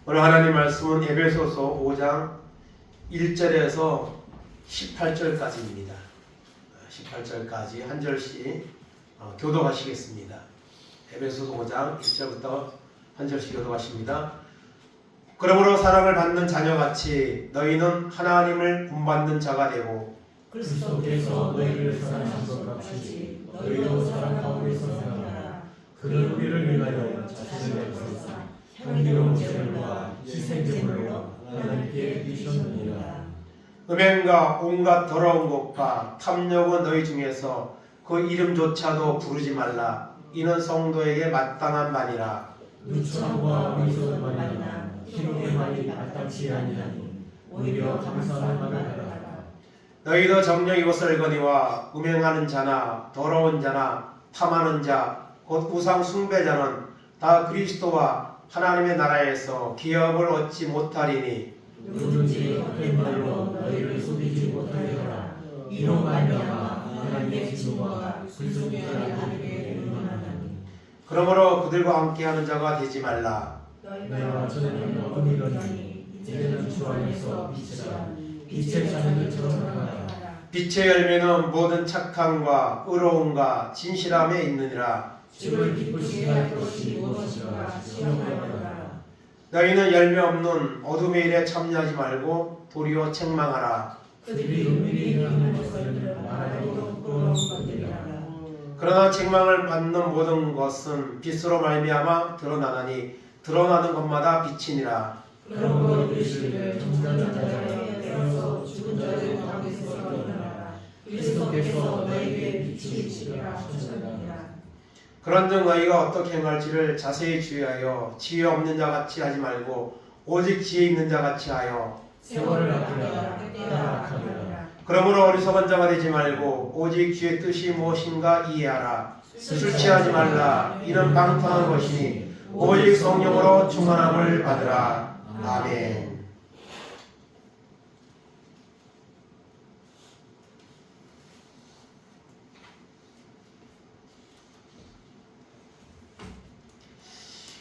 오늘 하나님 말씀은 에베소서 5장 1절에서 18절까지입니다. 18절까지 한 절씩 교독하시겠습니다. 에베소서 5장 1절부터 한 절씩 교독하십니다. 그러므로 사랑을 받는 자녀같이 너희는 하나님을 본받는 자가 되고 그리스도께서 너희를 사랑하신 것 같이 너희도 사랑 가운데서 살아라. 그는 우리를 위하여 자신을 내어서 향기로운 제물과 희생제물로 하나님께 드리셨느니라. 음행과 온갖 더러운 것과 탐욕은 너희 중에서 그 이름조차도 부르지 말라. 이는 성도에게 마땅한 말이라. 누추함과 미소만이나 희롱의 말이 마땅치 아니하니 오히려 감사하는 말을 하라. 너희도 정녕 이것을 거니와 음행하는 자나 더러운 자나 탐하는 자 곧 우상 숭배자는 다 그리스도와 하나님의 나라에서 기업을 얻지 못하리니 누구든지 헛된 말로 너희를 속이지 못하게 하라. 이로 말미암아 하나님의 진노가 불순종하게 하게 되느니라. 그러므로 그들과 함께하는 자가 되지 말라. 너희가 전에는 어둠이더니 이제는 주 안에서 빛이라. 빛의 자녀들처럼 하라. 빛의 열매는 모든 착함과 의로움과 진실함에 있느니라. 주를 기쁘시게 할 것이 무엇인가 시험하여라. 너희는 열매 없는 어둠의 일에 참여하지 말고 도리어 책망하라. 그들이 은밀히 행하는 것을 말하기도 부끄러운 것들이라. 그러나 책망을 받는 모든 것은 빛으로 말미암아 드러나나니 드러나는 것마다 빛이니라. 그러므로 이르시되 정죄하는 자를 내어서 죽은 자들 가운데서 일어나라. 그리스도께서 너희에게 빛이시리라 하셨느니라. 그런즉 너희가 어떻게 행할지를 자세히 주의하여 지혜 없는 자같이 하지 말고 오직 지혜 있는 자같이 하여 세월을 아끼라. 때가 악하니라. 그러므로 어리석은 자가 되지 말고 오직 주의 뜻이 무엇인가 이해하라. 술 취하지 말라. 이는 방탕한 것이니 오직 성령으로 충만함을 받으라. 아멘.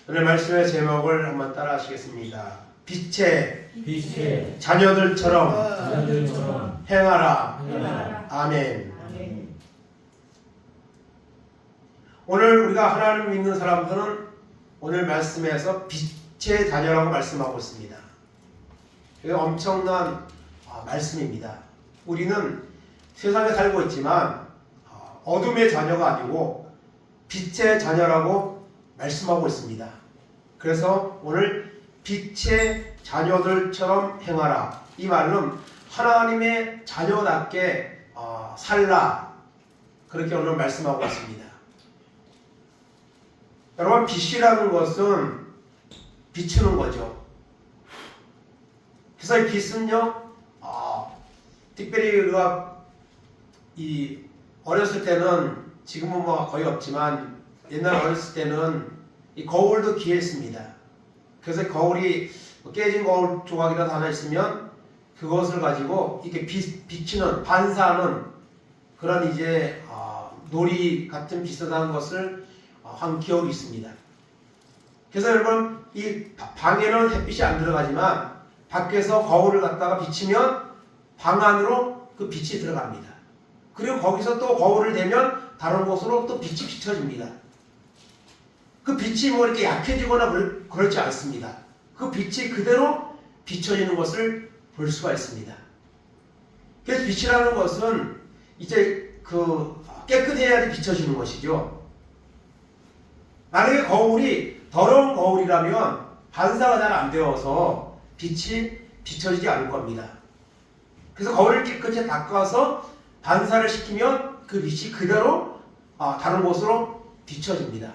오늘 말씀의 제목을 한번 따라 하시겠습니다. 빛의 자녀들처럼 자녀들처럼 행하라. 행하라. 아멘. 오늘 우리가 하나님을 믿는 사람들은 오늘 말씀에서 빛의 자녀라고 말씀하고 있습니다. 이게 엄청난 말씀입니다. 우리는 세상에 살고 있지만 어둠의 자녀가 아니고 빛의 자녀라고 말씀하고 있습니다. 그래서 오늘 빛의 자녀들처럼 행하라. 이 말은 하나님의 자녀답게 살라. 그렇게 오늘 말씀하고 있습니다. 여러분, 빛이라는 것은 비추는 거죠. 그래서 이 빛은요, 특별히 우리가 어렸을 때는, 지금은 뭐 거의 없지만 옛날 어렸을 때는 이 거울도 귀했습니다. 그래서 거울이 깨진 거울 조각이라도 하나 있으면 그것을 가지고 이렇게 비치는, 반사하는 그런 이제 놀이 같은 비슷한 것을 한 기억이 있습니다. 그래서 여러분, 이 방에는 햇빛이 안 들어가지만 밖에서 거울을 갖다가 비치면 방 안으로 그 빛이 들어갑니다. 그리고 거기서 또 거울을 대면 다른 곳으로 또 빛이 비춰집니다. 그 빛이 뭐 이렇게 약해지거나 그렇지 않습니다. 그 빛이 그대로 비춰지는 것을 볼 수가 있습니다. 그래서 빛이라는 것은 이제 깨끗해야지 비춰지는 것이죠. 만약에 거울이 더러운 거울이라면 반사가 잘 안 되어서 빛이 비춰지지 않을 겁니다. 그래서 거울을 깨끗이 닦아서 반사를 시키면 그 빛이 그대로 다른 곳으로 비춰집니다.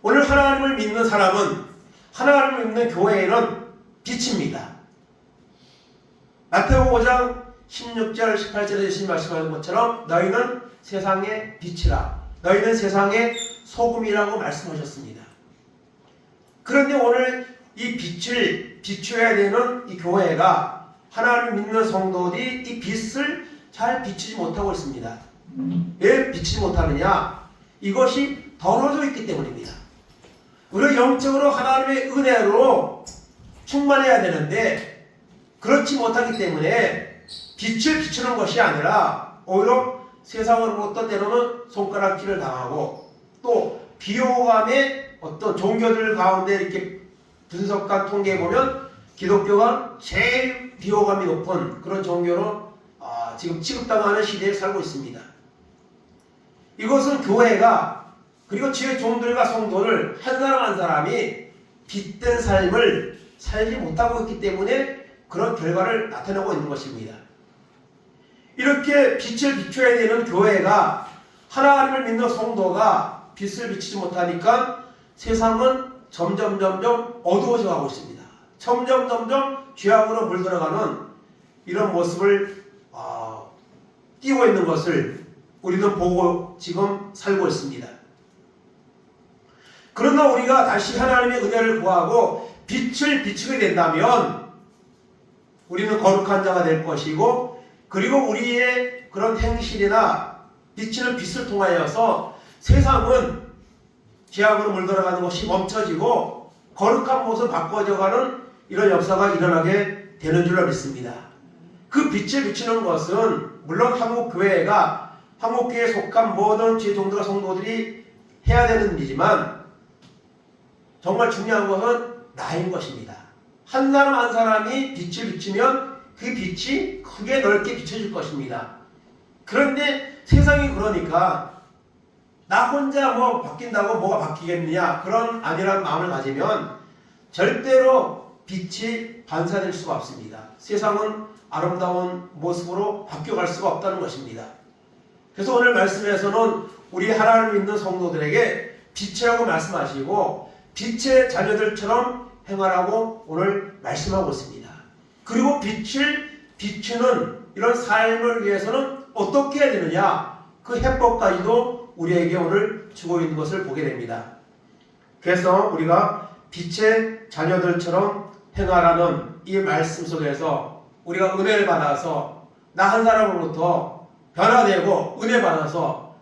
오늘 하나님을 믿는 사람은, 하나님을 믿는 교회에는 빛입니다. 마태복음 5장 16절 18절에 예수님 말씀하신 것처럼 너희는 세상의 빛이라. 너희는 세상의 소금이라고 말씀하셨습니다. 그런데 오늘 이 빛을 비춰야 되는 이 교회가, 하나님을 믿는 성도들이 이 빛을 잘 비추지 못하고 있습니다. 왜 비추지 못하느냐? 이것이 더러워져 있기 때문입니다. 우리가 영적으로 하나님의 은혜로 충만해야 되는데 그렇지 못하기 때문에 빛을 비추는 것이 아니라 오히려 세상으로부터 때로는 손가락질을 당하고 또 비호감의 어떤 종교들 가운데 이렇게 분석한 통계에 보면 기독교가 제일 비호감이 높은 그런 종교로 지금 취급당하는 시대에 살고 있습니다. 이것은 교회가 그리고 주의 종들과 성도를 한 사람 한 사람이 빛된 삶을 살지 못하고 있기 때문에 그런 결과를 나타내고 있는 것입니다. 이렇게 빛을 비춰야 되는 교회가 하나님을 믿는 성도가 빛을 비추지 못하니까 세상은 점점 어두워져 가고 있습니다. 점점 죄악으로 물들어가는 이런 모습을 띄고 있는 것을 우리는 보고 지금 살고 있습니다. 그러나 우리가 다시 하나님의 은혜를 구하고 빛을 비추게 된다면 우리는 거룩한 자가 될 것이고 그리고 우리의 그런 행실이나 비치는 빛을 통하여서 세상은 죄악으로 물들어가는 것이 멈춰지고 거룩한 모습 바꿔져가는 이런 역사가 일어나게 되는 줄로 믿습니다. 그 빛을 비추는 것은 물론 한국교회가 한국교회에 속한 모든 주종들과 성도들이 해야 되는 일이지만 정말 중요한 것은 나인 것입니다. 한 사람 한 사람이 빛을 비추면 그 빛이 크게 넓게 비춰질 것입니다. 그런데 세상이 그러니까 나 혼자 뭐 바뀐다고 뭐가 바뀌겠느냐 그런 안일한 마음을 가지면 절대로 빛이 반사될 수가 없습니다. 세상은 아름다운 모습으로 바뀌어갈 수가 없다는 것입니다. 그래서 오늘 말씀에서는 우리 하나님을 믿는 성도들에게 빛이라고 말씀하시고 빛의 자녀들처럼 행하라고 오늘 말씀하고 있습니다. 그리고 빛을 비추는 이런 삶을 위해서는 어떻게 해야 되느냐 그 해법까지도 우리에게 오늘 주고 있는 것을 보게 됩니다. 그래서 우리가 빛의 자녀들처럼 행하라는 이 말씀 속에서 우리가 은혜를 받아서 나 한 사람으로부터 변화되고 은혜 받아서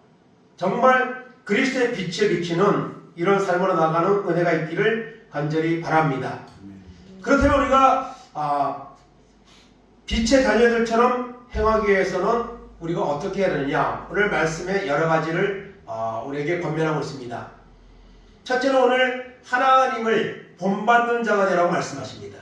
정말 그리스도의 빛을 비치는 이런 삶으로 나가는 은혜가 있기를 간절히 바랍니다. 그렇다면 우리가 빛의 자녀들처럼 행하기 위해서는 우리가 어떻게 해야 되느냐 오늘 말씀에 여러 가지를 우리에게 권면하고 있습니다. 첫째는 오늘 하나님을 본받는 자가 되라고 말씀하십니다.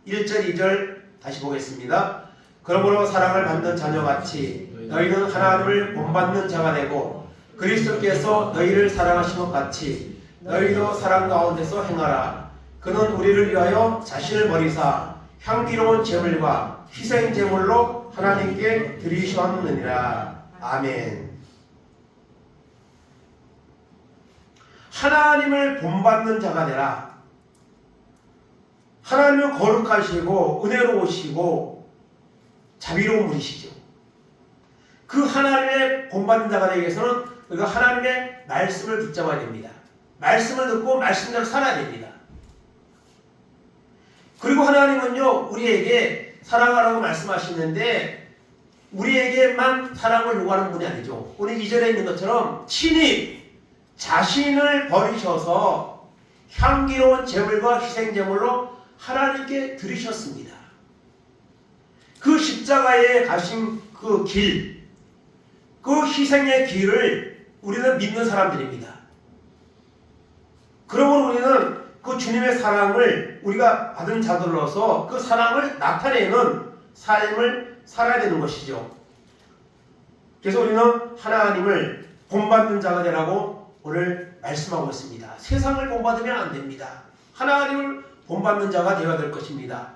1절 2절 다시 보겠습니다. 그러므로 사랑을 받는 자녀같이 너희는 하나님을 본받는 자가 되고 그리스도께서 너희를 사랑하신 것 같이 너희도 사랑 가운데서 행하라. 그는 우리를 위하여 자신을 버리사 향기로운 제물과 희생 제물로 하나님께 드리셨느니라. 아멘. 하나님을 본받는 자가 되라. 하나님은 거룩하시고 은혜로우시고 자비로운 분이시죠. 그 하나님의 본받는 자가 되기 위해서는 우리가 하나님의 말씀을 붙잡아야 됩니다. 말씀을 듣고 말씀대로 살아야 됩니다. 그리고 하나님은요 우리에게 사랑하라고 말씀하시는데 우리에게만 사랑을 요구하는 분이 아니죠. 오늘 2절에 있는 것처럼 친히 자신을 버리셔서 향기로운 제물과 희생 제물로 하나님께 드리셨습니다. 그 십자가에 가신 그 길, 그 희생의 길을 우리는 믿는 사람들입니다. 그러므로 우리는 그 주님의 사랑을 우리가 받은 자들로서 그 사랑을 나타내는 삶을 살아야 되는 것이죠. 그래서 우리는 하나님을 본받는 자가 되라고 오늘 말씀하고 있습니다. 세상을 본받으면 안 됩니다. 하나님을 본받는 자가 되어야 될 것입니다.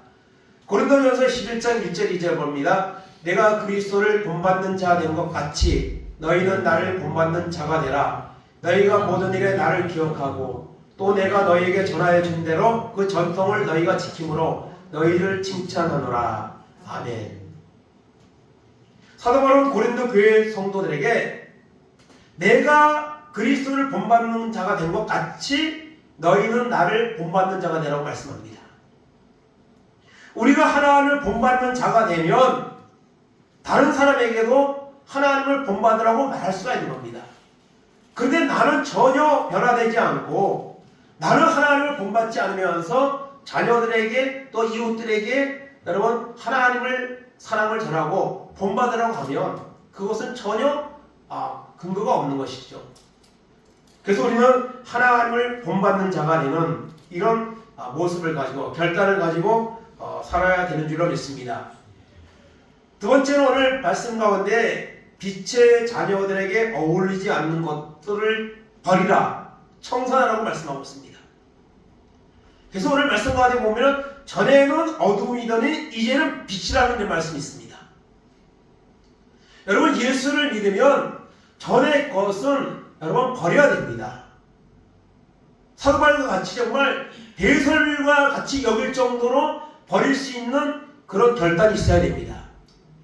고린도전서 11장 1절 2절 봅니다. 내가 그리스도를 본받는 자 된 것 같이 너희는 나를 본받는 자가 되라. 너희가 모든 일에 나를 기억하고 또 내가 너희에게 전하여 준 대로 그 전통을 너희가 지킴으로 너희를 칭찬하노라. 아멘. 사도 바울은 고린도 교회 성도들에게 내가 그리스도를 본받는 자가 된 것 같이 너희는 나를 본받는 자가 되라고 말씀합니다. 우리가 하나님을 본받는 자가 되면 다른 사람에게도 하나님을 본받으라고 말할 수가 있는 겁니다. 그런데 나는 전혀 변화되지 않고 나는 하나님을 본받지 않으면서 자녀들에게 또 이웃들에게 여러분 하나님을 사랑을 전하고 본받으라고 하면 그것은 전혀 근거가 없는 것이죠. 그래서 우리는 하나님을 본받는 자가 되는 이런 모습을 가지고 결단을 가지고 살아야 되는 줄로 믿습니다. 두 번째는 오늘 말씀 가운데 빛의 자녀들에게 어울리지 않는 것들을 버리라, 청산하라고 말씀하고 있습니다. 그래서 오늘 말씀 가운데 보면 전에는 어둠이더니 이제는 빛이라는 말씀이 있습니다. 여러분 예수를 믿으면 전의 것은 여러분 버려야 됩니다. 사도 바울과 같이 정말 배설과 같이 여길 정도로 버릴 수 있는 그런 결단이 있어야 됩니다.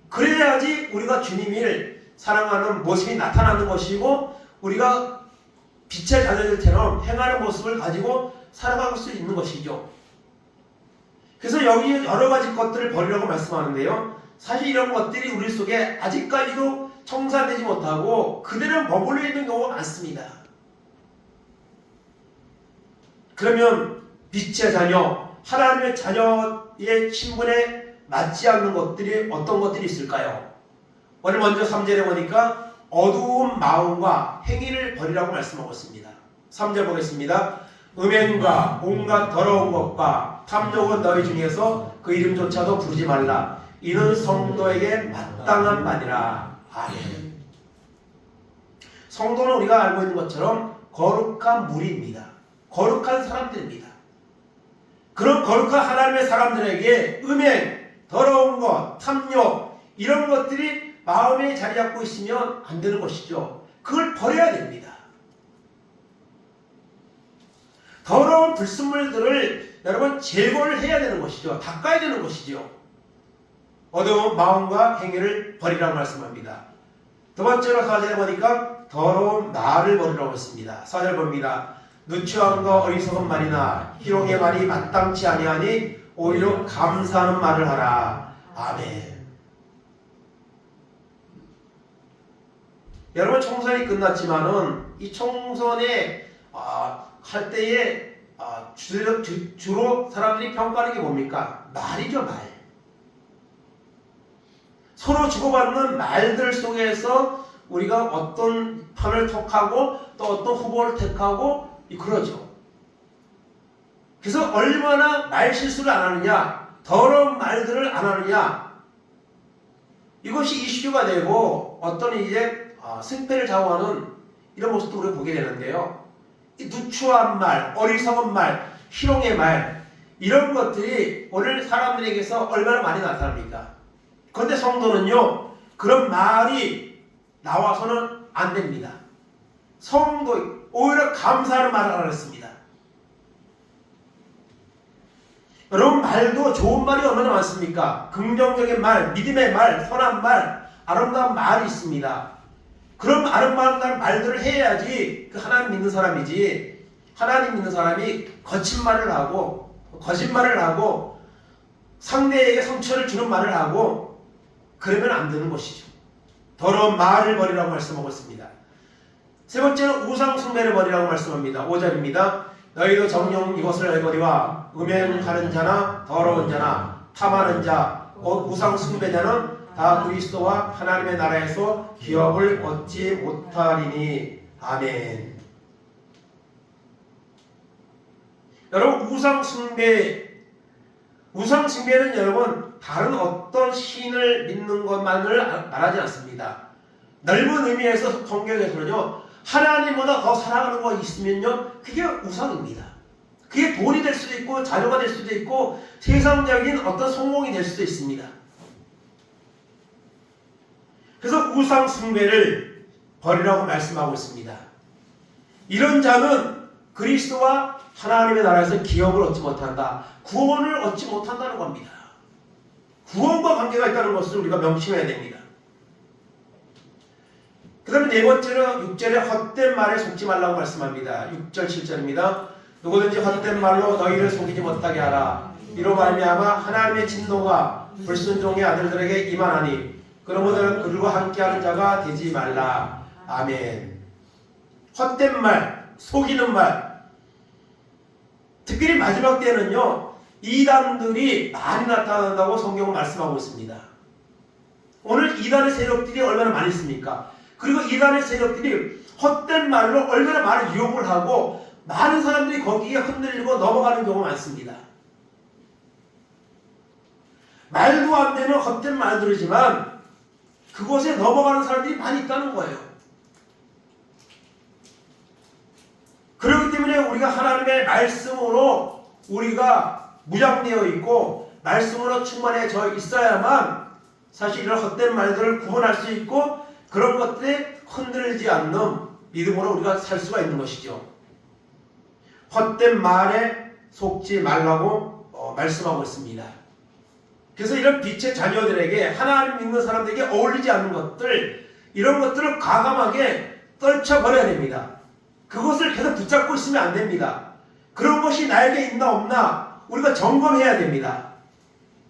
그래야지 우리가 주님을 사랑하는 모습이 나타나는 것이고 우리가 빛의 자녀들처럼 행하는 모습을 가지고 살아갈 수 있는 것이죠. 그래서 여기 여러 가지 것들을 버리라고 말씀하는데요. 사실 이런 것들이 우리 속에 아직까지도 청산되지 못하고 그대로 머물러 있는 경우가 많습니다. 그러면 빛의 자녀, 하나님의 자녀의 신분에 맞지 않는 것들이 어떤 것들이 있을까요? 오늘 먼저 3절에 보니까 어두운 마음과 행위를 버리라고 말씀하고 있습니다. 3절 보겠습니다. 음행과 온갖 더러운 것과 탐욕은 너희 중에서 그 이름조차도 부르지 말라. 이는 성도에게 마땅한 바니라. 아멘. 성도는 우리가 알고 있는 것처럼 거룩한 무리입니다. 거룩한 사람들입니다. 그런 거룩한 하나님의 사람들에게 음행, 더러운 것, 탐욕 이런 것들이 마음에 자리 잡고 있으면 안 되는 것이죠. 그걸 버려야 됩니다. 더러운 불순물들을 여러분 제거를 해야 되는 것이죠. 닦아야 되는 것이죠. 어두운 마음과 행위를 버리라고 말씀합니다. 두 번째로 4절에 보니까 더러운 말을 버리라고 했습니다. 4절 봅니다. 누추함과 어리석은 말이나 희롱의 말이 마땅치 아니하니 오히려 감사하는 말을 하라. 아멘. 여러분 청선이 끝났지만은 이 청선에 할 때에 주로 사람들이 평가하는 게 뭡니까? 말이죠, 말. 서로 주고받는 말들 속에서 우리가 어떤 편을 택하고 또 어떤 후보를 택하고 그러죠. 그래서 얼마나 말 실수를 안 하느냐, 더러운 말들을 안 하느냐, 이것이 이슈가 되고 어떤 이제 승패를 좌우하는 이런 모습도 우리가 보게 되는데요. 이 누추한 말, 어리석은 말, 희롱의 말 이런 것들이 오늘 사람들에게서 얼마나 많이 나타납니까? 그런데 성도는요 그런 말이 나와서는 안 됩니다. 성도 오히려 감사하는 말을 하라 했습니다. 여러분 말도 좋은 말이 얼마나 많습니까? 긍정적인 말, 믿음의 말, 선한 말, 아름다운 말이 있습니다. 그런 아름다운 말들을 해야지 그 하나님 믿는 사람이지, 하나님 믿는 사람이 거친 말을 하고 거짓말을 하고 상대에게 상처를 주는 말을 하고 그러면 안 되는 것이죠. 더러운 말을 버리라고 말씀하고 있습니다. 세 번째는 우상 숭배를 버리라고 말씀합니다. 5절입니다. 너희도 정녕 이것을 알거니와 음행하는 자나 더러운 자나 탐하는 자 우상 숭배자는 다 그리스도와 하나님의 나라에서 기업을 얻지 못하리니. 아멘. 여러분 우상 숭배는 여러분 다른 어떤 신을 믿는 것만을 말하지 않습니다. 넓은 의미에서 성경에서는요 하나님보다 더 사랑하는 거 있으면요 그게 우상입니다. 그게 돈이 될 수도 있고 자녀가 될 수도 있고 세상적인 어떤 성공이 될 수도 있습니다. 그래서 우상 숭배를 버리라고 말씀하고 있습니다. 이런 자는 그리스도와 하나님의 나라에서 기업을 얻지 못한다. 구원을 얻지 못한다는 겁니다. 구원과 관계가 있다는 것을 우리가 명심해야 됩니다. 그 다음에 네 번째는 6절에 헛된 말에 속지 말라고 말씀합니다. 6절 7절입니다. 누구든지 헛된 말로 너희를 속이지 못하게 하라. 이로 말미암아 하나님의 진노가 불순종의 아들들에게 임하나니 그러므로 그들과 함께하는 자가 되지 말라. 아멘. 헛된 말, 속이는 말 특별히 마지막 때는요, 이단들이 많이 나타난다고 성경은 말씀하고 있습니다. 오늘 이단의 세력들이 얼마나 많이 있습니까? 그리고 이단의 세력들이 헛된 말로 얼마나 많은 유혹을 하고 많은 사람들이 거기에 흔들리고 넘어가는 경우가 많습니다. 말도 안 되는 헛된 말들이지만 그곳에 넘어가는 사람들이 많이 있다는 거예요. 그렇기 때문에 우리가 하나님의 말씀으로 우리가 무장되어 있고 말씀으로 충만해져 있어야만 사실 이런 헛된 말들을 구분할 수 있고 그런 것들에 흔들리지 않는 믿음으로 우리가 살 수가 있는 것이죠. 헛된 말에 속지 말라고 말씀하고 있습니다. 그래서 이런 빛의 자녀들에게 하나님 믿는 사람들에게 어울리지 않는 것들 이런 것들을 과감하게 떨쳐버려야 됩니다. 그것을 계속 붙잡고 있으면 안 됩니다. 그런 것이 나에게 있나 없나 우리가 점검해야 됩니다.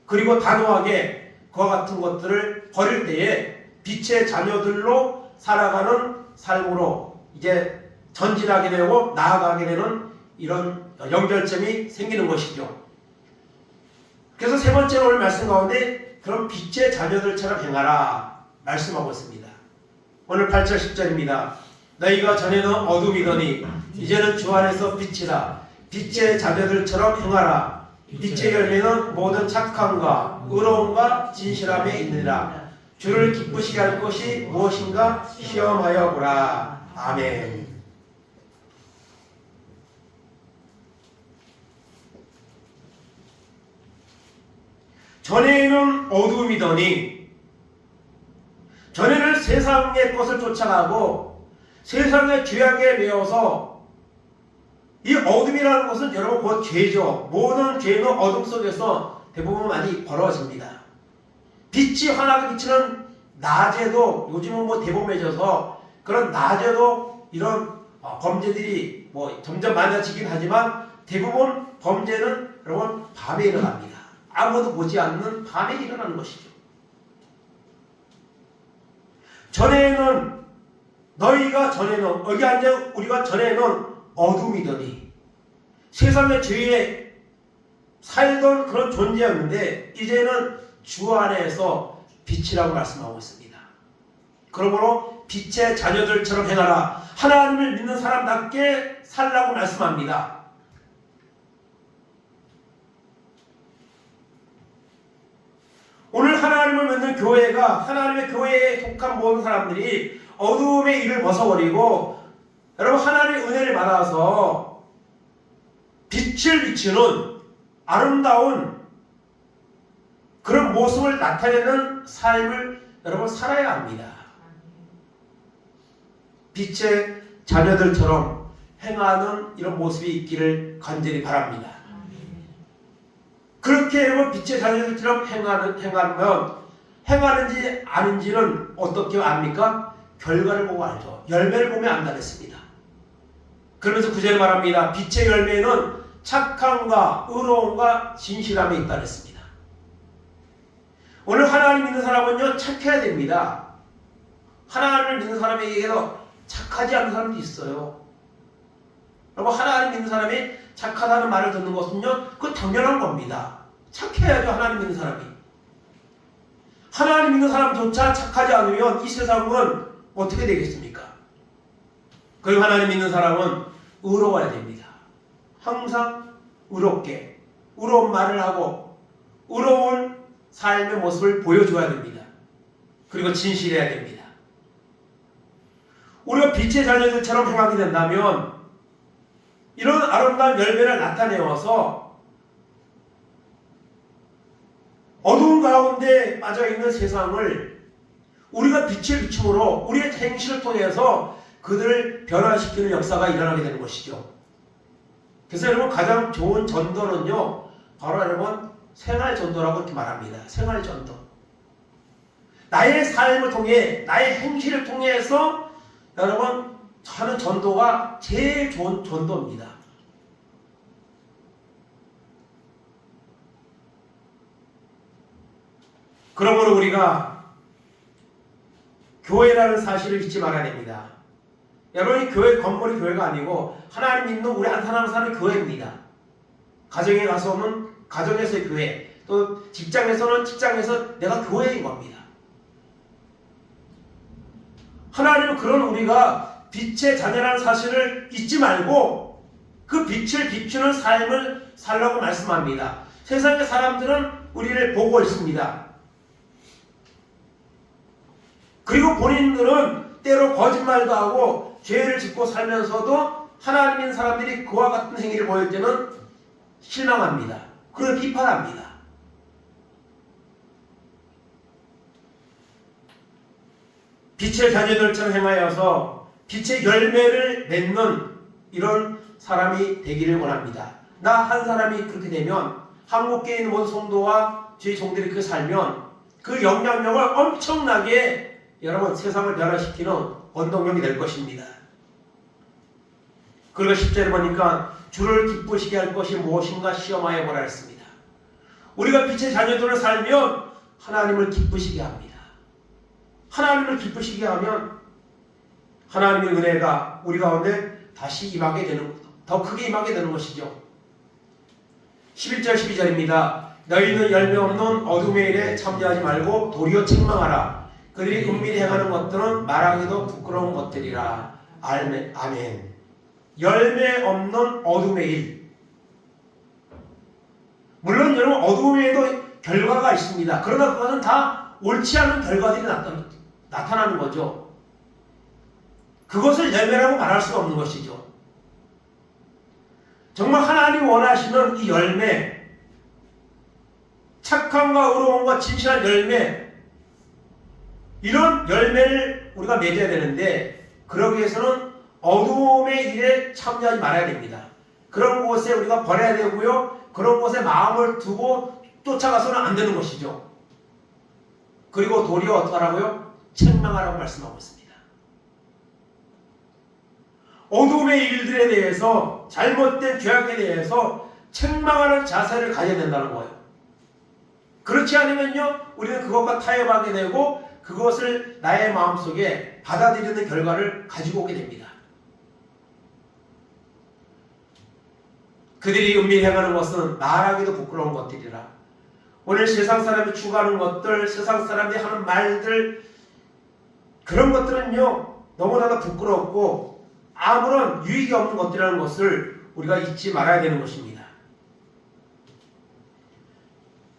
그리고 단호하게 그와 같은 것들을 버릴 때에 빛의 자녀들로 살아가는 삶으로 이제 전진하게 되고 나아가게 되는 이런 연결점이 생기는 것이죠. 그래서 세 번째로 오늘 말씀 가운데 그런 빛의 자녀들처럼 행하라 말씀하고 있습니다. 오늘 8절 10절입니다. 너희가 전에는 어둠이더니 이제는 주 안에서 빛이라. 빛의 자녀들처럼 행하라. 빛의 열매는 모든 착함과 의로움과 진실함에 있느니라. 주를 기쁘시게 할 것이 무엇인가 시험하여 보라. 아멘. 전에는 어둠이더니 전에는 세상의 것을 쫓아가고 세상의 죄악에 매여서 이 어둠이라는 것은 여러분 곧 죄죠. 모든 죄는 어둠 속에서 대부분 많이 벌어집니다. 빛이 환하게 비치는 낮에도 요즘은 뭐 대범해져서 그런 낮에도 이런 범죄들이 뭐 점점 많아지긴 하지만 대부분 범죄는 여러분 밤에 일어납니다. 아무도 보지 않는 밤에 일어나는 것이죠. 전에는 너희가 전에는 여기 앉아 우리가 전에는 어둠이더니 세상의 죄에 살던 그런 존재였는데 이제는 주 안에서 빛이라고 말씀하고 있습니다. 그러므로 빛의 자녀들처럼 행하라. 하나님을 믿는 사람답게 살라고 말씀합니다. 오늘 하나님을 믿는 교회가 하나님의 교회에 속한 모든 사람들이 어두움의 일을 벗어버리고 여러분 하나님의 은혜를 받아서 빛을 비추는 아름다운 그런 모습을 나타내는 삶을 여러분 살아야 합니다. 빛의 자녀들처럼 행하는 이런 모습이 있기를 간절히 바랍니다. 그렇게 여러분 빛의 자녀들처럼 행하는지 아닌지는 어떻게 압니까? 결과를 보고 알죠. 열매를 보면 안다 했습니다. 그러면서 9절에 말합니다. 빛의 열매는 착함과 의로움과 진실함에 있다 했습니다. 오늘 하나님 믿는 사람은요 착해야 됩니다. 하나님을 믿는 사람에게도 착하지 않은 사람도 있어요. 여러분 하나님 믿는 사람이 착하다는 말을 듣는 것은요 그건 당연한 겁니다. 착해야죠. 하나님 믿는 사람이. 하나님 믿는 사람조차 착하지 않으면 이 세상은 어떻게 되겠습니까? 그리고 하나님 믿는 사람은 의로워야 됩니다. 항상 의롭게 의로운 말을 하고 의로운 삶의 모습을 보여줘야 됩니다. 그리고 진실해야 됩니다. 우리가 빛의 자녀들처럼 행하게 된다면 이런 아름다운 열매를 나타내어서 어두운 가운데 빠져있는 세상을 우리가 빛을 비춤으로 우리의 행실을 통해서 그들을 변화시키는 역사가 일어나게 되는 것이죠. 그래서 여러분 가장 좋은 전도는요 바로 여러분 생활 전도라고 이렇게 말합니다. 생활 전도. 나의 삶을 통해 나의 행실을 통해서 여러분 하는 전도가 제일 좋은 전도입니다. 그러므로 우리가 교회라는 사실을 잊지 말아야 됩니다. 여러분이 교회 건물이 교회가 아니고 하나님 믿는 우리 한 사람 한 사람이 교회입니다. 가정에 가서는 가정에서의 교회, 또 직장에서는 직장에서 내가 교회인 겁니다. 하나님은 그런 우리가 빛의 자녀라는 사실을 잊지 말고 그 빛을 비추는 삶을 살라고 말씀합니다. 세상의 사람들은 우리를 보고 있습니다. 그리고 본인들은 때로 거짓말도 하고 죄를 짓고 살면서도 하나님인 사람들이 그와 같은 행위를 보일 때는 실망합니다. 그리고 비판합니다. 빛의 자녀들처럼 행하여서 빛의 열매를 맺는 이런 사람이 되기를 원합니다. 나 한 사람이 그렇게 되면 한국교회에 있는 모든 성도와 주의 종들이 그렇게 살면 그 영향력을 엄청나게 여러분 세상을 변화시키는 원동력이 될 것입니다. 그리고 10절에 보니까 주를 기쁘시게 할 것이 무엇인가 시험하여 보라 했습니다. 우리가 빛의 자녀들을 살면 하나님을 기쁘시게 합니다. 하나님을 기쁘시게 하면 하나님의 은혜가 우리 가운데 다시 임하게 되는, 더 크게 임하게 되는 것이죠. 11절 12절입니다. 너희는 열매 없는 어둠의 일에 참여하지 말고 도리어 책망하라. 그들이 은밀히 행하는 것들은 말하기도 부끄러운 것들이라. 아멘. 열매 없는 어둠의 일. 물론 여러분 어둠에도 결과가 있습니다. 그러나 그것은 다 옳지 않은 결과들이 나타나는 거죠. 그것을 열매라고 말할 수가 없는 것이죠. 정말 하나님이 원하시는 이 열매, 착함과 의로움과 진실한 열매, 이런 열매를 우리가 맺어야 되는데 그러기 위해서는 어둠의 일에 참여하지 말아야 됩니다. 그런 곳에 우리가 버려야 되고요. 그런 곳에 마음을 두고 쫓아가서는 안 되는 것이죠. 그리고 도리어 어떻게 하라고요? 책망하라고 말씀하고 있습니다. 어둠의 일들에 대해서, 잘못된 죄악에 대해서 책망하는 자세를 가져야 된다는 거예요. 그렇지 않으면요, 우리는 그것과 타협하게 되고 그것을 나의 마음속에 받아들이는 결과를 가지고 오게 됩니다. 그들이 은밀히 행하는 것은 말하기도 부끄러운 것들이라. 오늘 세상 사람이 추구하는 것들, 세상 사람들이 하는 말들, 그런 것들은요 너무나도 부끄럽고 아무런 유익이 없는 것들이라는 것을 우리가 잊지 말아야 되는 것입니다.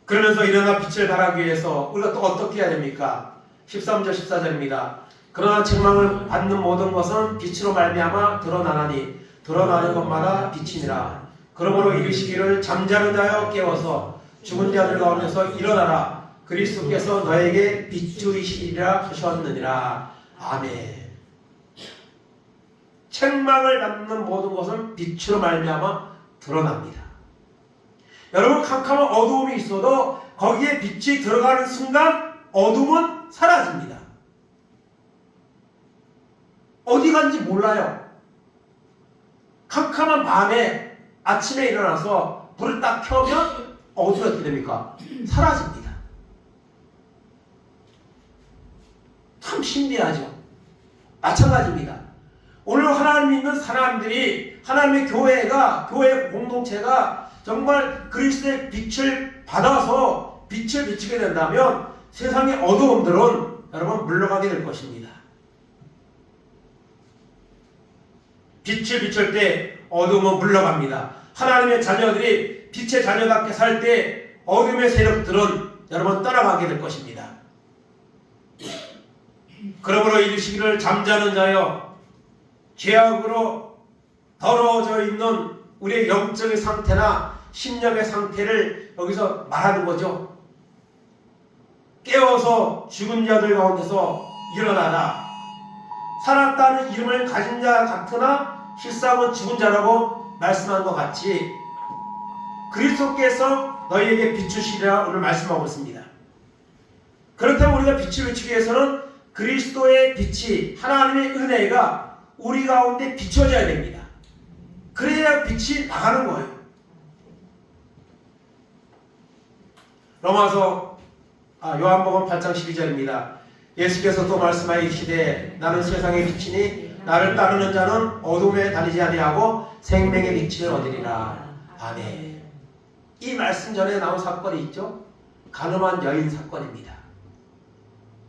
그러면서 일어나 빛을 발하기 위해서 우리가 또 어떻게 해야 됩니까? 13절 14절입니다. 그러나 책망을 받는 모든 것은 빛으로 말미암아 드러나나니 드러나는 것마다 빛이니라. 그러므로 이르시기를 잠자는 자여 깨워서 죽은 자들 가운데서 일어나라. 그리스도께서 너에게 빛주이시리라 하셨느니라. 아멘. 책망을 받는 모든 것은 빛으로 말미암아 드러납니다. 여러분, 캄캄한 어두움이 있어도 거기에 빛이 들어가는 순간 어둠은 사라집니다. 어디 간지 몰라요. 캄캄한 밤에 아침에 일어나서 불을 딱 켜면 어둠이 어떻게 됩니까? 사라집니다. 참 신비하죠. 마찬가지입니다. 오늘 하나님 믿는 사람들이, 하나님의 교회가, 교회 공동체가 정말 그리스도의 빛을 받아서 빛을 비추게 된다면 세상의 어두움들은 여러분 물러가게 될 것입니다. 빛을 비출 때 어둠은 물러갑니다. 하나님의 자녀들이 빛의 자녀답게 살 때 어둠의 세력들은 여러분 떠나가게 될 것입니다. 그러므로 이르시기를 잠자는 자여, 죄악으로 더러워져 있는 우리의 영적인 상태나 심령의 상태를 여기서 말하는 거죠. 깨워서 죽은 자들 가운데서 일어나라. 살았다는 이름을 가진 자 같으나 실상은 죽은 자라고 말씀한 것 같이 그리스도께서 너희에게 비추시리라 오늘 말씀하고 있습니다. 그렇다면 우리가 빛을 비추기 위해서는 그리스도의 빛이, 하나님의 은혜가 우리 가운데 비춰져야 됩니다. 그래야 빛이 나가는 거예요. 요한복음 8장 12절입니다. 예수께서 또 말씀하여 이르시되 나는 세상의 빛이니 나를 따르는 자는 어둠에 다니지 아니하고 생명의 빛을 얻으리라. 아멘. 이 말씀 전에 나온 사건이 있죠. 가늠한 여인 사건입니다.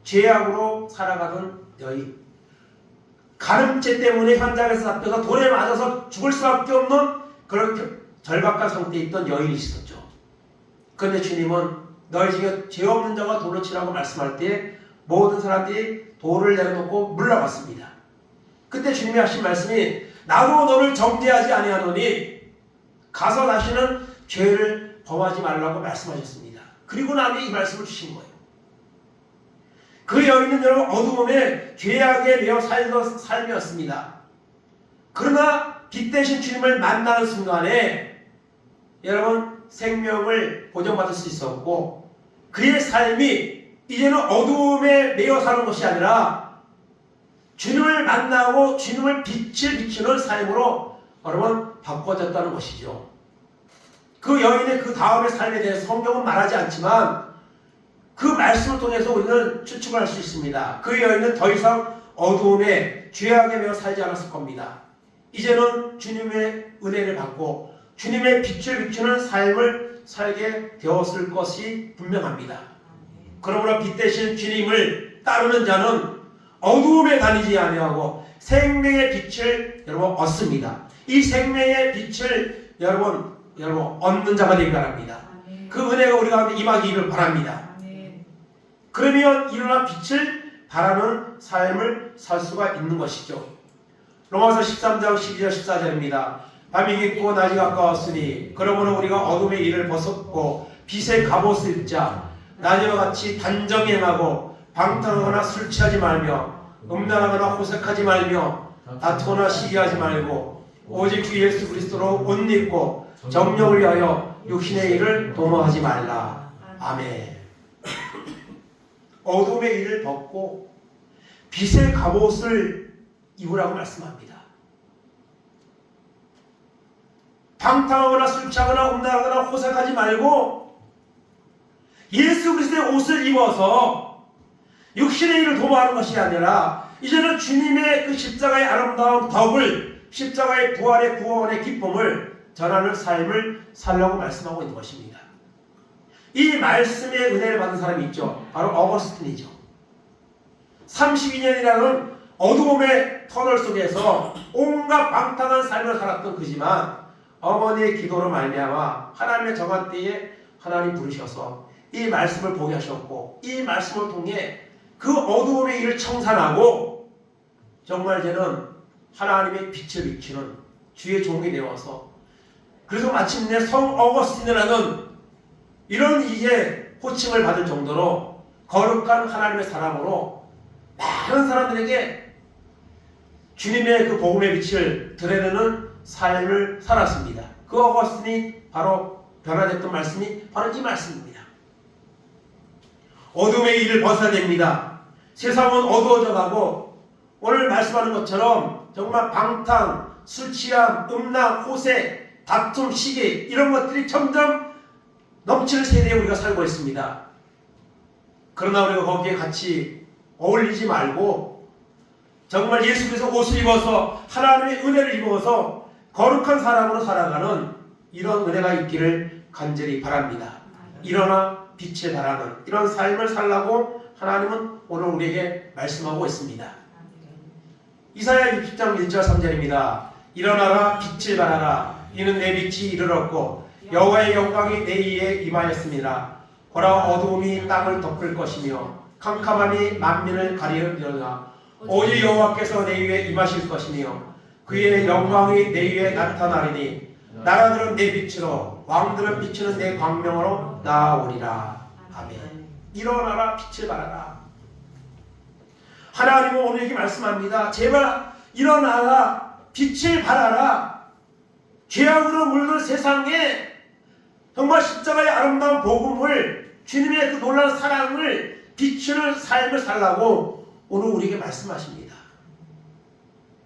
죄악으로 살아가던 여인, 가늠죄 때문에 현장에서 잡혀서 돌에 맞아서 죽을 수밖에 없는 그런 절박한 상태에 있던 여인이 있었죠. 그런데 주님은 너희 중에 죄 없는 자가 돌로 치라고 말씀할 때 모든 사람들이 돌을 내려놓고 물러갔습니다. 그때 주님이 하신 말씀이 나도 너를 정죄하지 아니하노니 가서 다시는 죄를 범하지 말라고 말씀하셨습니다. 그리고 나니 이 말씀을 주신 거예요. 그 여인은 여러분 어두움에 죄악에 매여 살던 삶이었습니다. 그러나 빛 대신 주님을 만나는 순간에 여러분 생명을 보존받을 수 있었고 그의 삶이 이제는 어두움에 매여 사는 것이 아니라 주님을 만나고 주님을 빛을 비추는 삶으로 여러분 바꿔졌다는 것이죠. 그 여인의 그 다음의 삶에 대해서 성경은 말하지 않지만 그 말씀을 통해서 우리는 추측을 할 수 있습니다. 그 여인은 더 이상 어두움에 죄악에 매여 살지 않았을 겁니다. 이제는 주님의 은혜를 받고 주님의 빛을 비추는 삶을 살게 되었을 것이 분명합니다. 그러므로 빛 대신 주님을 따르는 자는 어두움에 다니지 아니하고 생명의 빛을 여러분 얻습니다. 이 생명의 빛을 여러분 얻는 자가 되기 바랍니다. 그 은혜가 우리 가운데 임하기를 바랍니다. 그러면 일어나 빛을 발하는 삶을 살 수가 있는 것이죠. 로마서 13장 12절 14절입니다. 밤이 깊고 낮이 가까웠으니 그러므로 우리가 어둠의 일을 벗었고 빛의 갑옷을 입자. 낮에와 같이 단정히 행하고 방탕하거나 술 취하지 말며 음란하거나 호색하지 말며 다투거나 시기하지 말고 오직 주 예수 그리스도로 옷 입고 정욕을 위하여 육신의 일을 도모하지 말라. 아멘. 어둠의 일을 벗고 빛의 갑옷을 입으라고 말씀합니다. 방탕하거나 술 취하거나 음란하거나 호색하지 말고 예수 그리스도의 옷을 입어서 육신의 일을 도모하는 것이 아니라 이제는 주님의 그 십자가의 아름다운 덕을 십자가의 부활의 구원의 기쁨을 전하는 삶을 살라고 말씀하고 있는 것입니다. 이 말씀의 은혜를 받은 사람이 있죠. 바로 어거스틴이죠. 32년이라는 어두움의 터널 속에서 온갖 방탕한 삶을 살았던 그지만 어머니의 기도로 말미암아 하나님의 정한 때에 하나님 부르셔서 이 말씀을 보게 하셨고 이 말씀을 통해 그 어두움의 일을 청산하고 정말 저는 하나님의 빛을 비추는 주의 종이 되어서 그래서 마침내 성 어거스틴이라는 이런 이제 호칭을 받을 정도로 거룩한 하나님의 사람으로 많은 사람들에게 주님의 그 복음의 빛을 드러내는 삶을 살았습니다. 그 어거스틴이 바로 변화됐던 말씀이 바로 이 말씀입니다. 어둠의 일을 벗어야 됩니다. 세상은 어두워져 가고 오늘 말씀하는 것처럼 정말 방탕, 술 취함, 음란, 호색, 다툼, 시기 이런 것들이 점점 넘치는 세대에 우리가 살고 있습니다. 그러나 우리가 거기에 같이 어울리지 말고 정말 예수 그리스도 옷을 입어서 하나님의 은혜를 입어서 거룩한 사람으로 살아가는 이런 은혜가 있기를 간절히 바랍니다. 일어나 빛을 발하는 이런 삶을 살라고 하나님은 오늘 우리에게 말씀하고 있습니다. 이사야 60장 1절 3절입니다. 일어나라 빛을 발하라 이는 내 빛이 이르렀고 여호와의 영광이 내 위에 임하였습니다. 보라 어두움이 땅을 덮을 것이며 캄캄함이 만민을 가리려니와 오직 여호와께서 내 위에 임하실 것이며 그의 영광이 내 위에 나타나리니 나라들은 내 빛으로 왕들은 비추는 내 광명으로 나아오리라. 아멘. 일어나라 빛을 발하라. 하나님은 오늘에게 말씀합니다. 제발 일어나라 빛을 발하라. 죄악으로 물든 세상에 정말 십자가의 아름다운 복음을 주님의 그 놀라운 사랑을 비추는 삶을 살라고 오늘 우리에게 말씀하십니다.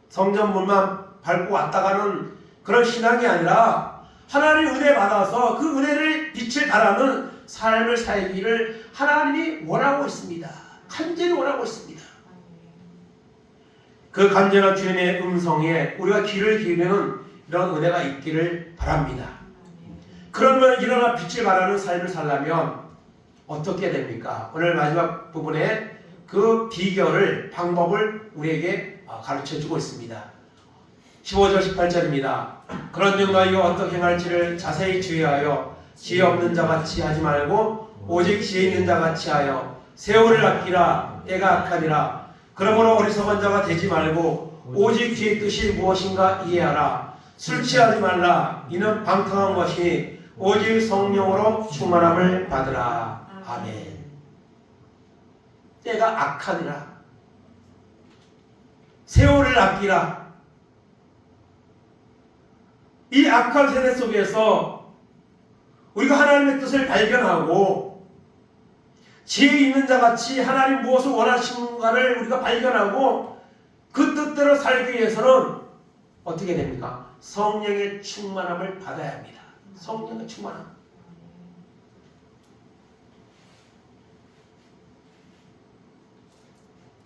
성전문만 밟고 왔다 가는 그런 신앙이 아니라 하나님의 은혜 받아서 그 은혜를 빛을 발하는 삶을 살기를 하나님이 원하고 있습니다. 간절히 원하고 있습니다. 그 간절한 주님의 음성에 우리가 귀를 기울이는 이런 은혜가 있기를 바랍니다. 그러면 일어나 빛을 발하는 삶을 살려면 어떻게 됩니까? 오늘 마지막 부분에 그 비결을, 방법을 우리에게 가르쳐주고 있습니다. 15절 18절입니다. 그런즉 너희가 어떻게 행할지를 자세히 주의하여 지혜 없는 자같이 하지 말고 오직 지혜 있는 자같이 하여 세월을 아끼라. 때가 악하니라. 그러므로 어리석은 자가 되지 말고 오직 주의 뜻이 무엇인가 이해하라. 술 취하지 말라. 이는 방탕한 것이니 오직 성령으로 충만함을 받으라. 아멘. 때가 악하니라. 세월을 아끼라. 이 악한 세대 속에서 우리가 하나님의 뜻을 발견하고 지혜 있는 자같이 하나님 무엇을 원하시는가를 우리가 발견하고 그 뜻대로 살기 위해서는 어떻게 됩니까? 성령의 충만함을 받아야 합니다. 성령의 충만함.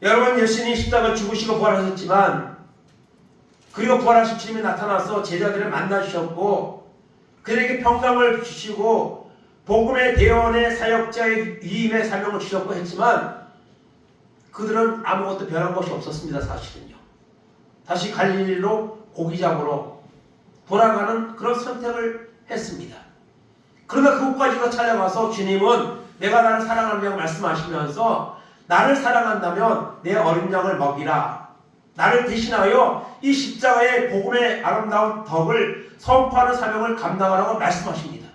여러분, 예수님이 십자가를 죽으시고 부활하셨지만, 그리고 부활하신 주님이 나타나서 제자들을 만나주셨고 그들에게 평강을 주시고 복음의 대원의 사역자의 위임의 사명을 주셨고 했지만 그들은 아무것도 변한 것이 없었습니다. 사실은요. 다시 갈릴리로 고기 잡으러 돌아가는 그런 선택을 했습니다. 그러나 그곳까지도 찾아가서 주님은 내가 나를 사랑한다고 말씀하시면서 나를 사랑한다면 내 어린 양을 먹이라. 나를 대신하여 이 십자가의 복음의 아름다운 덕을 선포하는 사명을 감당하라고 말씀하십니다.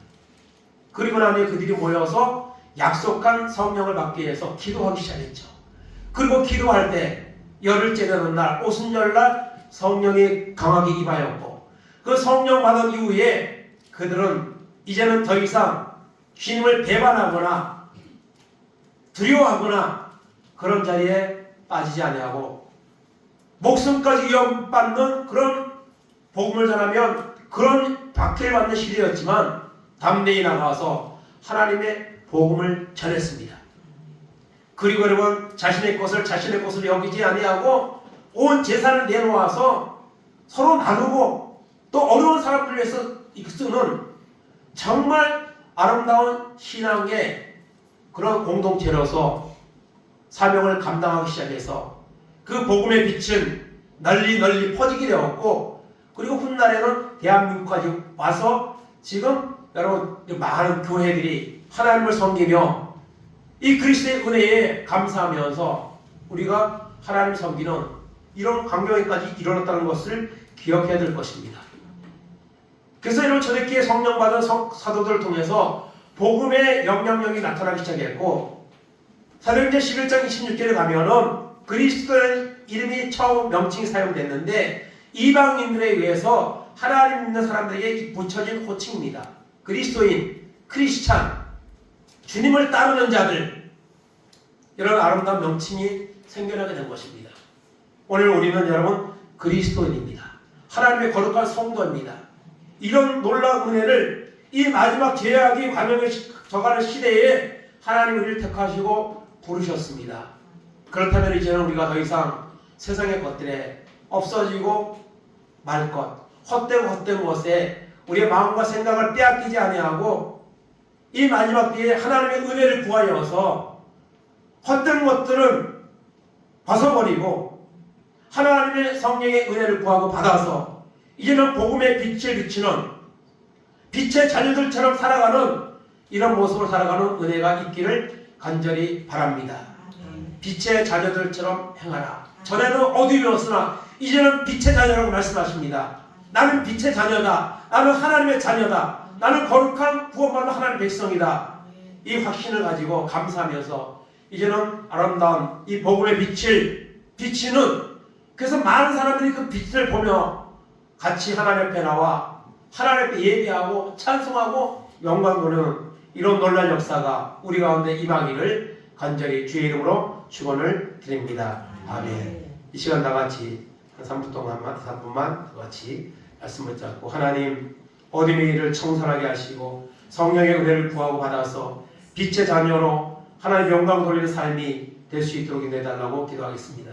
그리고 나니 그들이 모여서 약속한 성령을 받기 위해서 기도하기 시작했죠. 그리고 기도할 때 열흘째 되는 날 오순절날 성령이 강하게 임하였고 그 성령 받은 이후에 그들은 이제는 더 이상 주님을 배반하거나 두려워하거나 그런 자리에 빠지지 아니하고 목숨까지 위협받는 그런 복음을 전하면 그런 박해를 받는 시대였지만 담대히 나가서 하나님의 복음을 전했습니다. 그리고 여러분 자신의 것을 자신의 것으로 여기지 아니하고 온 재산을 내놓아서 서로 나누고 또 어려운 사람들을 위해서 쓰는 정말 아름다운 신앙의 그런 공동체로서 사명을 감당하기 시작해서 그 복음의 빛은 널리 퍼지게 되었고 그리고 훗날에는 대한민국까지 와서 지금 여러분 많은 교회들이 하나님을 섬기며 이 그리스도의 은혜에 감사하면서 우리가 하나님을 섬기는 이런 광경에까지 이르렀다는 것을 기억해야 될 것입니다. 그래서 이런 초대기에 성령 받은 사도들을 통해서 복음의 영향력이 나타나기 시작했고 사도행전 11장 26절에 가면은 그리스도의 이름이 처음 명칭이 사용됐는데 이방인들에 의해서 하나님 믿는 사람들에게 붙여진 호칭입니다. 그리스도인, 크리스찬, 주님을 따르는 자들 이런 아름다운 명칭이 생겨나게 된 것입니다. 오늘 우리는 여러분 그리스도인입니다. 하나님의 거룩한 성도입니다. 이런 놀라운 은혜를 이 마지막 죄악이 관영에 져가는 시대에 하나님 우리를 택하시고 부르셨습니다. 그렇다면 이제는 우리가 더 이상 세상의 것들에 없어지고 말 것, 헛된 것에 우리의 마음과 생각을 빼앗기지 아니하고 이 마지막 때에 하나님의 은혜를 구하여서 헛된 것들은 벗어버리고 하나님의 성령의 은혜를 구하고 받아서 이제는 복음의 빛을 비치는 빛의 자녀들처럼 살아가는 이런 모습으로 살아가는 은혜가 있기를 간절히 바랍니다. 빛의 자녀들처럼 행하라. 전에는 어둠이었으나 이제는 빛의 자녀라고 말씀하십니다. 나는 빛의 자녀다. 나는 하나님의 자녀다. 나는 거룩한 구원받는 하나님의 백성이다. 이 확신을 가지고 감사하면서 이제는 아름다운 이 복음의 빛을 비치는 그래서 많은 사람들이 그 빛을 보며 같이 하나님 앞에 나와 하나님 앞에 예배하고 찬송하고 영광 돌리는 이런 놀라운 역사가 우리 가운데 임하기를 간절히 주의 이름으로 축원을 드립니다. 아멘. 이 시간 다 같이 한 3분 동안만 3분만 같이 말씀을 잡고 하나님 어둠의 일을 청산하게 하시고 성령의 은혜를 구하고 받아서 빛의 자녀로 하나님 영광 돌리는 삶이 될 수 있도록 인도해달라고 기도하겠습니다.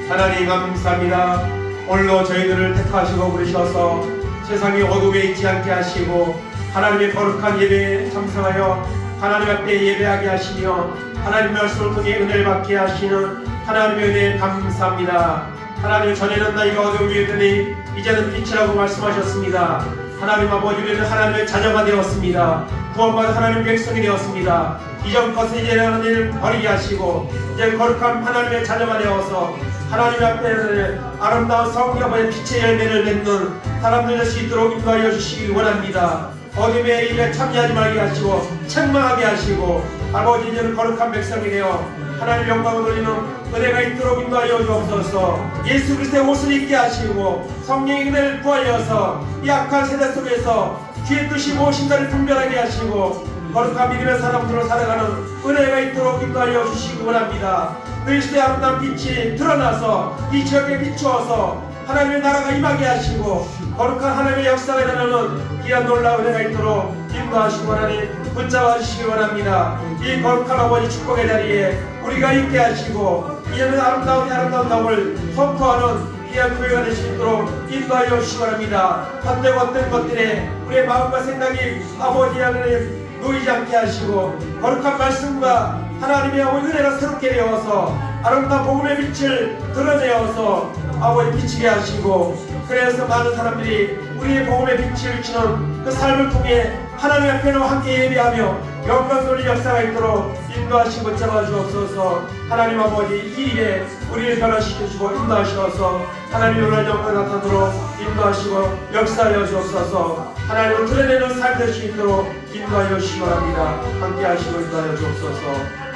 하나님 감사합니다. 오늘도 저희들을 택하시고 부르셔서 세상의 어둠에 있지 않게 하시고 하나님의 거룩한 예배에 참석하여 하나님 앞에 예배하게 하시며 하나님 말씀을 통해 은혜를 받게 하시는 하나님의 은혜에 감사합니다. 하나님, 전에는 너희가 어둠 위에 있더니 이제는 빛이라고 말씀하셨습니다. 하나님 아버지, 우리는 하나님의 자녀가 되었습니다. 구원받은 하나님 백성이 되었습니다. 이전 것을 이제는 일을 버리게 하시고 이제 거룩한 하나님의 자녀가 되어서 하나님 앞에 아름다운 성령의 빛의 열매를 맺는 사람들 될 수 있도록 인도하여 주시기 원합니다. 어둠의 일에 참여하지 말게 하시고 책망하게 하시고 아버지, 이제는 거룩한 백성이 되어 하나님 영광을 돌리는 은혜가 있도록 인도하여 주옵소서. 예수 그리스도의 옷을 입게 하시고 성령의 은혜를 부하여서 이 악한 세대 속에서 주의 뜻이 무엇인가를 분별하게 하시고 거룩한 믿음의 사람들로 살아가는 은혜가 있도록 인도하여 주시기 원합니다. 그리스도의 아름다운 빛이 드러나서 이 지역에 비추어서 하나님의 나라가 임하게 하시고 거룩한 하나님의 역사가 일어나는 귀한 놀라운 은혜가 있도록 인도하시기 원하니 붙잡아 주시기 원합니다. 이 거룩한 아버지 축복의 자리에 우리가 있게 하시고 이제는 아름다운 덕을 선포하는 귀한 교회가 될 수 있도록 인도하여 주시기 바랍니다. 헛된 것들에 우리의 마음과 생각이 아버지 하나님 놓이지 않게 하시고 거룩한 말씀과 하나님의 은혜가 새롭게 되어서 아름다운 복음의 빛을 드러내어서 아버지 비치게 하시고 그래서 많은 사람들이 우리의 복음의 빛을 비치는 그 삶을 통해 하나님 앞에는 함께 예배하며 영광 돌릴 역사가 있도록 인도하시고 잡아주옵소서. 하나님 아버지, 이 일에 우리를 변화시켜주고 인도하셔서 하나님의 오늘 영광 나타나도록 인도하시고 역사하여 주옵소서. 하나님을 드러내는 삶 될 수 있도록 인도하여 주시기 바랍니다. 함께 하시고 인도하여 주옵소서.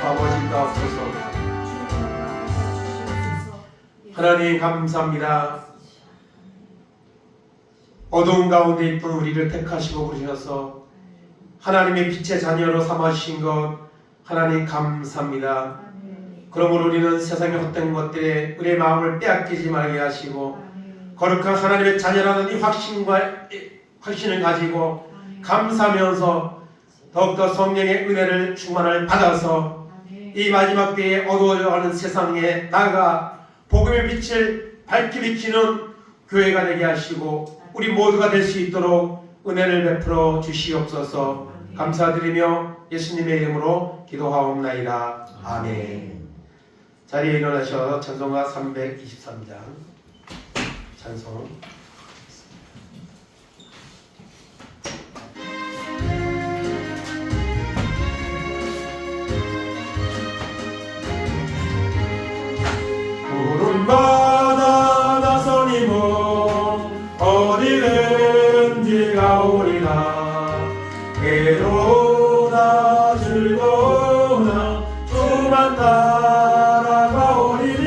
아버지 인도하옵소서. 하나님 감사합니다. 어두운 가운데 있던 우리를 택하시고 부르셔서 하나님의 빛의 자녀로 삼아주신 것 하나님 감사합니다. 그러므로 우리는 세상의 헛된 것들에 우리의 마음을 빼앗기지 말게 하시고 거룩한 하나님의 자녀라는 이 확신을 가지고 감사하면서 더욱더 성령의 은혜를 충만을 받아서 이 마지막 때에 어두워져가는 세상에 나아가 복음의 빛을 밝게 비치는 교회가 되게 하시고 우리 모두가 될 수 있도록 은혜를 베풀어 주시옵소서. 감사드리며 예수님의 이름으로 기도하옵나이다. 아멘. 자리에 일어나셔서 찬송가 323장 찬송. 구름바다 나서니 어디든지 가오리라. 괴로우나 즐거우나 주만 따라가오리니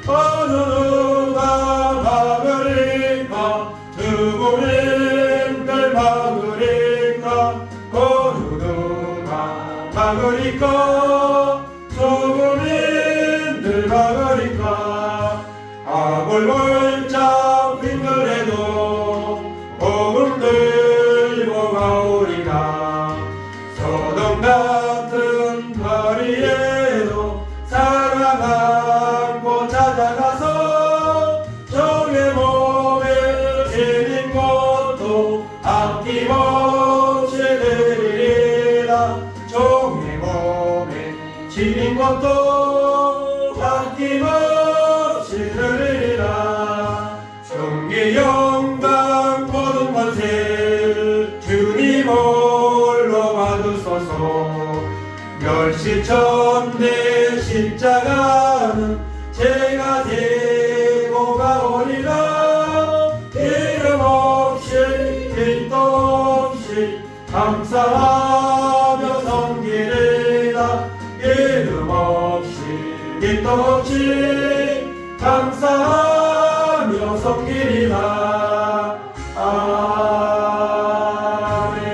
어느 누가 막으리까 죽음인들 막으리까 어느 누가 막으리까 죽음인들 막으리까 악을 골짝 빙그레도 복음 들고 가오리라. 소돔 같은 거리에도 사랑 안고 찾아가서 적의 몸에 지닌 것도 아낌없이 드리리라. 적의 몸에 지닌 것도 아낌없이 드리리라. 존귀 영광 모든 권세 주님 홀로 받으소서. 멸시천대 십자가는 제가 지고 가오리라. 이름 없이 빛도 없이 감사하며 섬기리라. 이름 없이 빛도 없이 감사하며 섬기리라.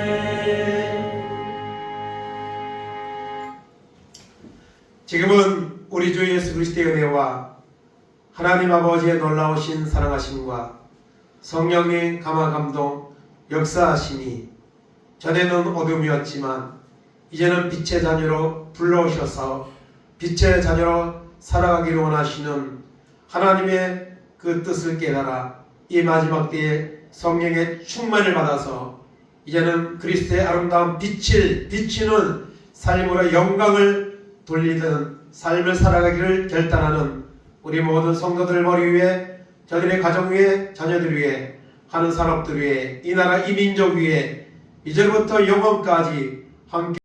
아멘. 지금은 우리 주 예수 그리스도의 은혜와 하나님 아버지의 놀라우신 사랑하심과 성령의 감화 감동 역사하심이 전에는 어둠이었지만 이제는 빛의 자녀로 불러오셔서 빛의 자녀로 살아가기를 원하시는 하나님의 그 뜻을 깨달아 이 마지막 때에 성령의 충만을 받아서 이제는 그리스도의 아름다운 빛을 비추는 삶으로 영광을 돌리는 삶을 살아가기를 결단하는 우리 모든 성도들 머리 위에, 저들의 가정 위에, 자녀들 위에, 하는 산업들 위에, 이 나라 이 민족 위에 이제부터 영원까지 함께